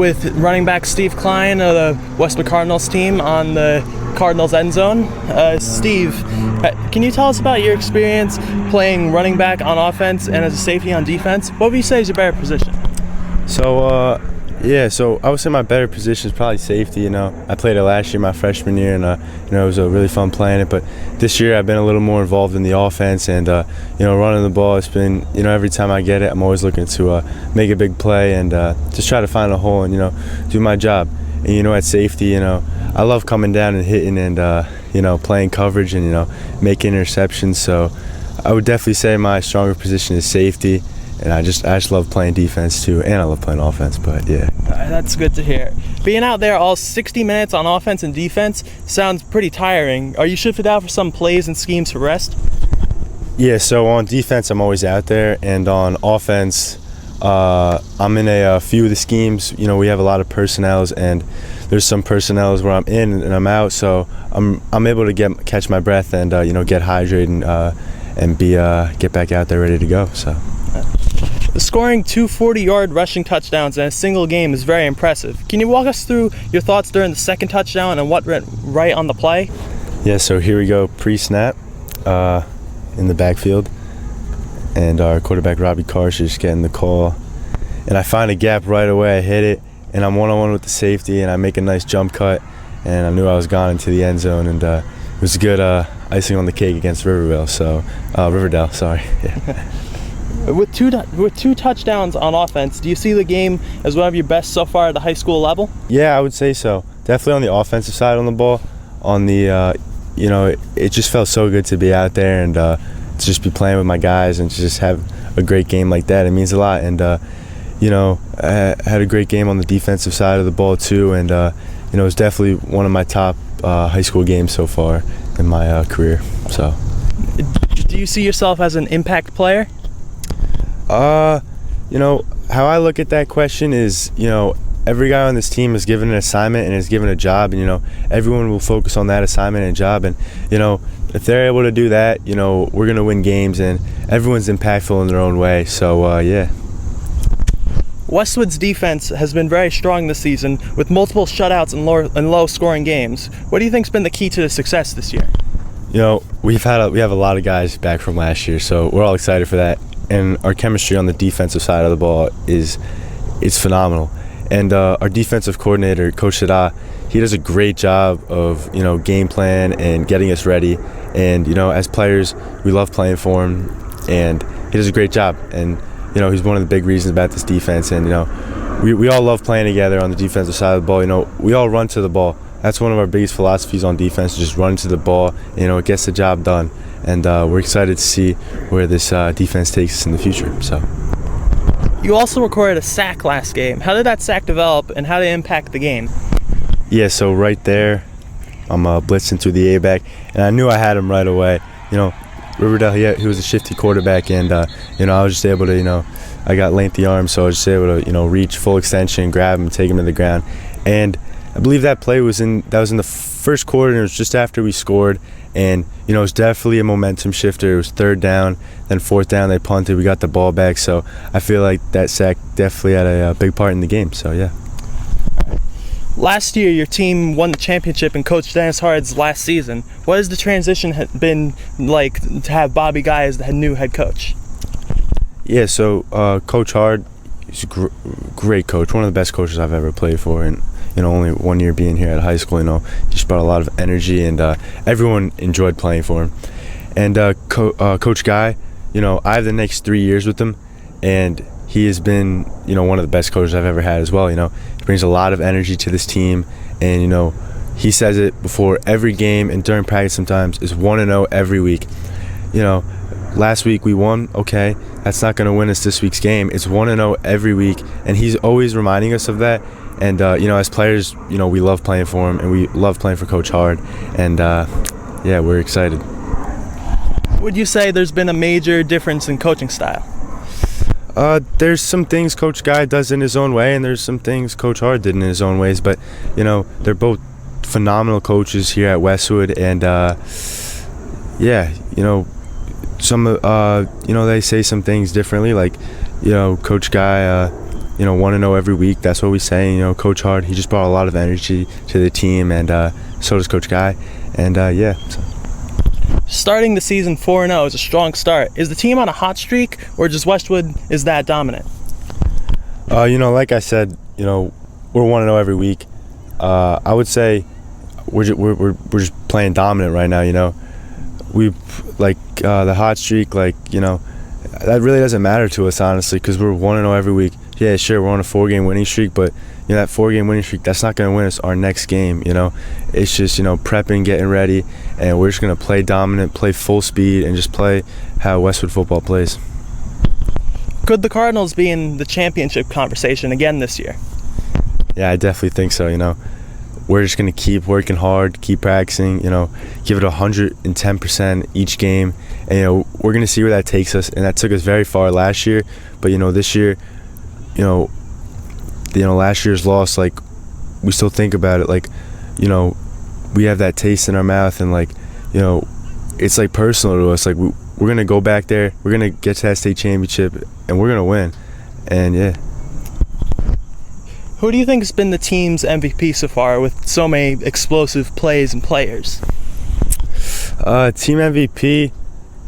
With running back Steve Klein of the Westwood Cardinals team on the Cardinals end zone. Steve, can you tell us about your experience playing running back on offense and as a safety on defense? What would you say is your better position? So I would say my better position is probably safety. I played it last year, my freshman year, and it was a really fun playing it. But this year I've been a little more involved in the offense, and running the ball. It's been every time I get it, I'm always looking to make a big play and just try to find a hole and do my job. And at safety, I love coming down and hitting and playing coverage and making interceptions. So I would definitely say my stronger position is safety. And I just love playing defense too, and I love playing offense, but yeah. That's good to hear. Being out there all 60 minutes on offense and defense sounds pretty tiring. Are you shifted out for some plays and schemes for rest? Yeah, so on defense I'm always out there, and on offense I'm in a few of the schemes. We have a lot of personnels, and there's some personnels where I'm in and I'm out, so I'm able to catch my breath and get hydrated and get back out there ready to go. So. Scoring 2 40-yard rushing touchdowns in a single game is very impressive. Can you walk us through your thoughts during the second touchdown and what went right on the play? Yeah, so here we go, pre-snap in the backfield, and our quarterback Robbie Karsh is getting the call, and I find a gap right away. I hit it, and I'm one-on-one with the safety, and I make a nice jump cut, and I knew I was gone into the end zone, and it was a good icing on the cake against Riverdale. Sorry. Yeah. With two touchdowns on offense, do you see the game as one of your best so far at the high school level? Yeah, I would say so. Definitely on the offensive side on the ball. On the, it just felt so good to be out there and to just be playing with my guys and to just have a great game like that. It means a lot. And, I had a great game on the defensive side of the ball too. And, it was definitely one of my top high school games so far in my career. So. Do you see yourself as an impact player? How I look at that question is, every guy on this team is given an assignment and is given a job, and, everyone will focus on that assignment and job. And, if they're able to do that, we're going to win games, and everyone's impactful in their own way. So, yeah. Westwood's defense has been very strong this season with multiple shutouts and low-scoring games. What do you think's been the key to the success this year? We have a lot of guys back from last year, so we're all excited for that. And our chemistry on the defensive side of the ball is phenomenal. And our defensive coordinator, Coach Sada, he does a great job of game plan and getting us ready. And as players, we love playing for him, and he does a great job. And he's one of the big reasons about this defense. And we all love playing together on the defensive side of the ball. We all run to the ball. That's one of our biggest philosophies on defense, just run to the ball. It gets the job done. And we're excited to see where this defense takes us in the future. So, you also recorded a sack last game. How did that sack develop, and how did it impact the game? Yeah, so right there, I'm blitzing through the A-back, and I knew I had him right away. Riverdale, he was a shifty quarterback, and I was just able to, I got lengthy arms, so I was just able to, reach full extension, grab him, take him to the ground, and I believe that play was in the first quarter, and it was just after we scored. And it was definitely a momentum shifter. It was third down, then fourth down, they punted, we got the ball back. So I feel like that sack definitely had a big part in the game. So yeah. Last year, your team won the championship in Coach Dennis Hard's last season. What has the transition been like to have Bobby Guy as the new head coach? Yeah, so Coach Hard, he's a great coach, one of the best coaches I've ever played for, and only 1 year being here at high school, he just brought a lot of energy, and everyone enjoyed playing for him. And Coach Guy, I have the next 3 years with him, and he has been, one of the best coaches I've ever had as well. He brings a lot of energy to this team, and he says it before every game and during practice sometimes, is 1-0 every week. Last week we won, okay, that's not going to win us this week's game. It's 1-0 every week, and he's always reminding us of that. And, as players, we love playing for him, and we love playing for Coach Hard. And, yeah, we're excited. Would you say there's been a major difference in coaching style? There's some things Coach Guy does in his own way, and there's some things Coach Hard did in his own ways. But, they're both phenomenal coaches here at Westwood. And, yeah, some, they say some things differently. Like, Coach Guy, want to know every week. That's what we say. Coach Hard, he just brought a lot of energy to the team, and so does Coach Guy. And yeah. So. Starting the season 4-0 is a strong start. Is the team on a hot streak, or just Westwood is that dominant? Like I said, we're 1-0 every week. I would say we're just playing dominant right now. We the hot streak, that really doesn't matter to us, honestly, because we're 1-0 every week. Yeah, sure, we're on a 4-game winning streak, but that 4-game winning streak, that's not going to win us our next game. It's just prepping, getting ready, and we're just going to play dominant, play full speed, and just play how Westwood football plays. Could the Cardinals be in the championship conversation again this year? Yeah, I definitely think so. We're just going to keep working hard, keep practicing, give it 110% each game. And, we're going to see where that takes us. And that took us very far last year. But, this year, last year's loss, we still think about it. We have that taste in our mouth. And, it's, personal to us. We're going to go back there. We're going to get to that state championship. And we're going to win. And, yeah. Who do you think has been the team's MVP so far with so many explosive plays and players? Team MVP,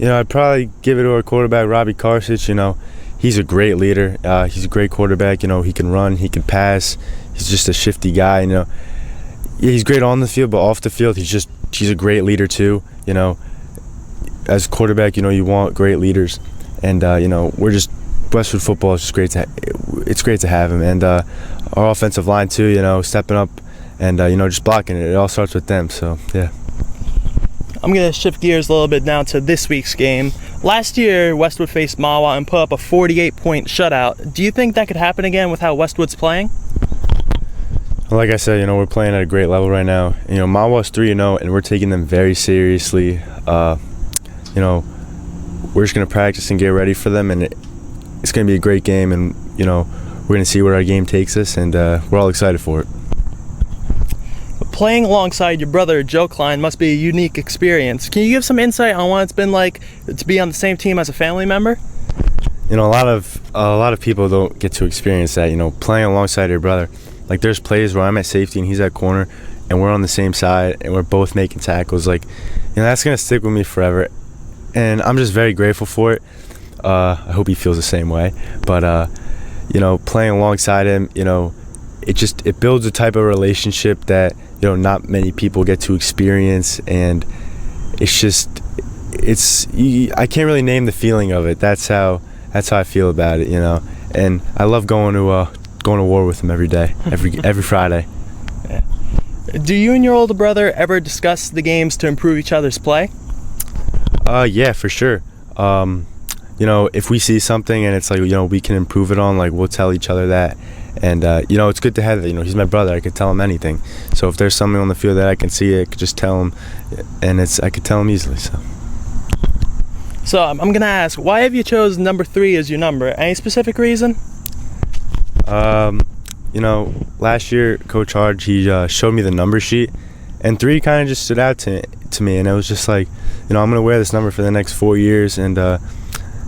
I'd probably give it to our quarterback, Robbie Karsich. He's a great leader. He's a great quarterback. He can run, he can pass. He's just a shifty guy. Yeah, he's great on the field, but off the field, he's a great leader too. As a quarterback, you want great leaders, and Westwood football is just great it's great to have him, and our offensive line too, stepping up and just blocking it. It all starts with them. So yeah. I'm going to shift gears a little bit now to this week's game. Last year, Westwood faced Mahwah and put up a 48-point shutout. Do you think that could happen again with how Westwood's playing? Well, like I said, we're playing at a great level right now. Mahwah's 3-0, and we're taking them very seriously. We're just going to practice and get ready for them, and it's going to be a great game, and we're going to see where our game takes us, and we're all excited for it. Playing alongside your brother, Joe Klein, must be a unique experience. Can you give some insight on what it's been like to be on the same team as a family member? A lot of people don't get to experience that. Playing alongside your brother. There's plays where I'm at safety and he's at corner, and we're on the same side, and we're both making tackles. That's going to stick with me forever, and I'm just very grateful for it. I hope he feels the same way. But playing alongside him, it builds a type of relationship that not many people get to experience, and I can't really name the feeling of it. That's how I feel about it, and I love going to war with him every day, every Friday. Yeah. Do you and your older brother ever discuss the games to improve each other's play? Yeah, for sure. If we see something and it's we can improve it on, we'll tell each other that. And, it's good to have that. He's my brother. I could tell him anything. So if there's something on the field that I can see, I could just tell him, and I could tell him easily. So I'm going to ask, why have you chosen number 3 as your number? Any specific reason? Last year, Coach Hard, he showed me the number sheet, and 3 kind of just stood out to me. And it was just I'm going to wear this number for the next 4 years, and, I'm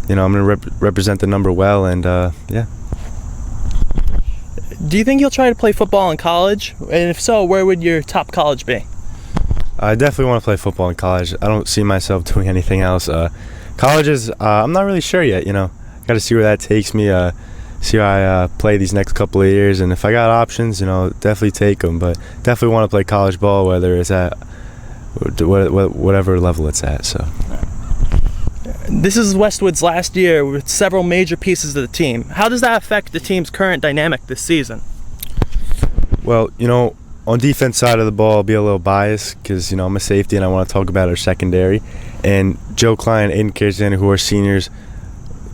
going to represent the number well, and, yeah. Do you think you'll try to play football in college? And if so, where would your top college be? I definitely want to play football in college. I don't see myself doing anything else. Colleges, I'm not really sure yet, Got to see where that takes me, see how I play these next couple of years. And if I got options, definitely take them. But definitely want to play college ball, whether it's at whatever level it's at. So. This is Westwood's last year with several major pieces of the team. How does that affect the team's current dynamic this season? Well, on defense side of the ball, I'll be a little biased because, I'm a safety and I want to talk about our secondary. And Joe Klein and Aiden Karzana, who are seniors,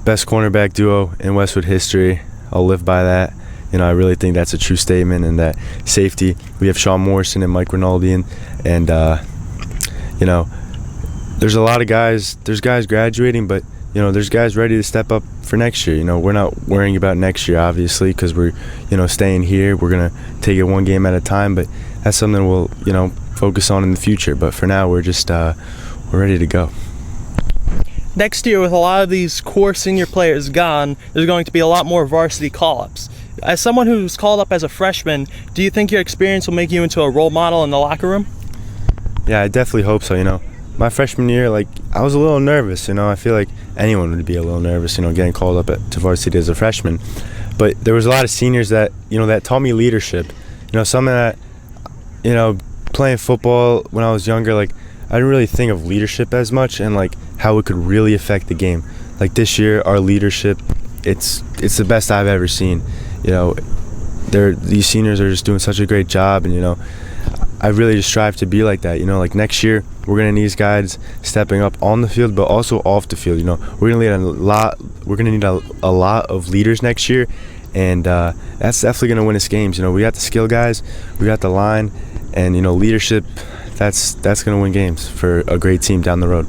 best cornerback duo in Westwood history. I'll live by that. I really think that's a true statement. And that safety, we have Sean Morrison and Mike Rinaldi, and there's a lot of guys. There's guys graduating, but there's guys ready to step up for next year. We're not worrying about next year, obviously, because we're staying here. We're gonna take it one game at a time, but that's something we'll focus on in the future. But for now, we're just we're ready to go. Next year, with a lot of these core senior players gone, there's going to be a lot more varsity call-ups. As someone who's called up as a freshman, do you think your experience will make you into a role model in the locker room? Yeah, I definitely hope so. My freshman year, I was a little nervous. I feel like anyone would be a little nervous, getting called up to varsity as a freshman. But there was a lot of seniors that, that taught me leadership. Something that, playing football when I was younger, I didn't really think of leadership as much and how it could really affect the game. This year, our leadership, it's the best I've ever seen. These seniors are just doing such a great job, and I really just strive to be like that. Next year we're gonna need these guys stepping up on the field, but also off the field. We're gonna need a lot of leaders next year, and that's definitely gonna win us games. We got the skill guys, we got the line, and leadership. That's gonna win games for a great team down the road.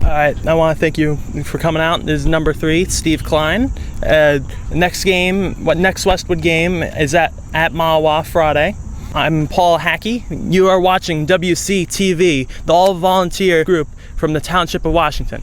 All right, I want to thank you for coming out. This is number 3, Steve Klein. Next Westwood game is at Mawa Friday. I'm Paul Hackey. You are watching WCTV, the all-volunteer group from the Township of Washington.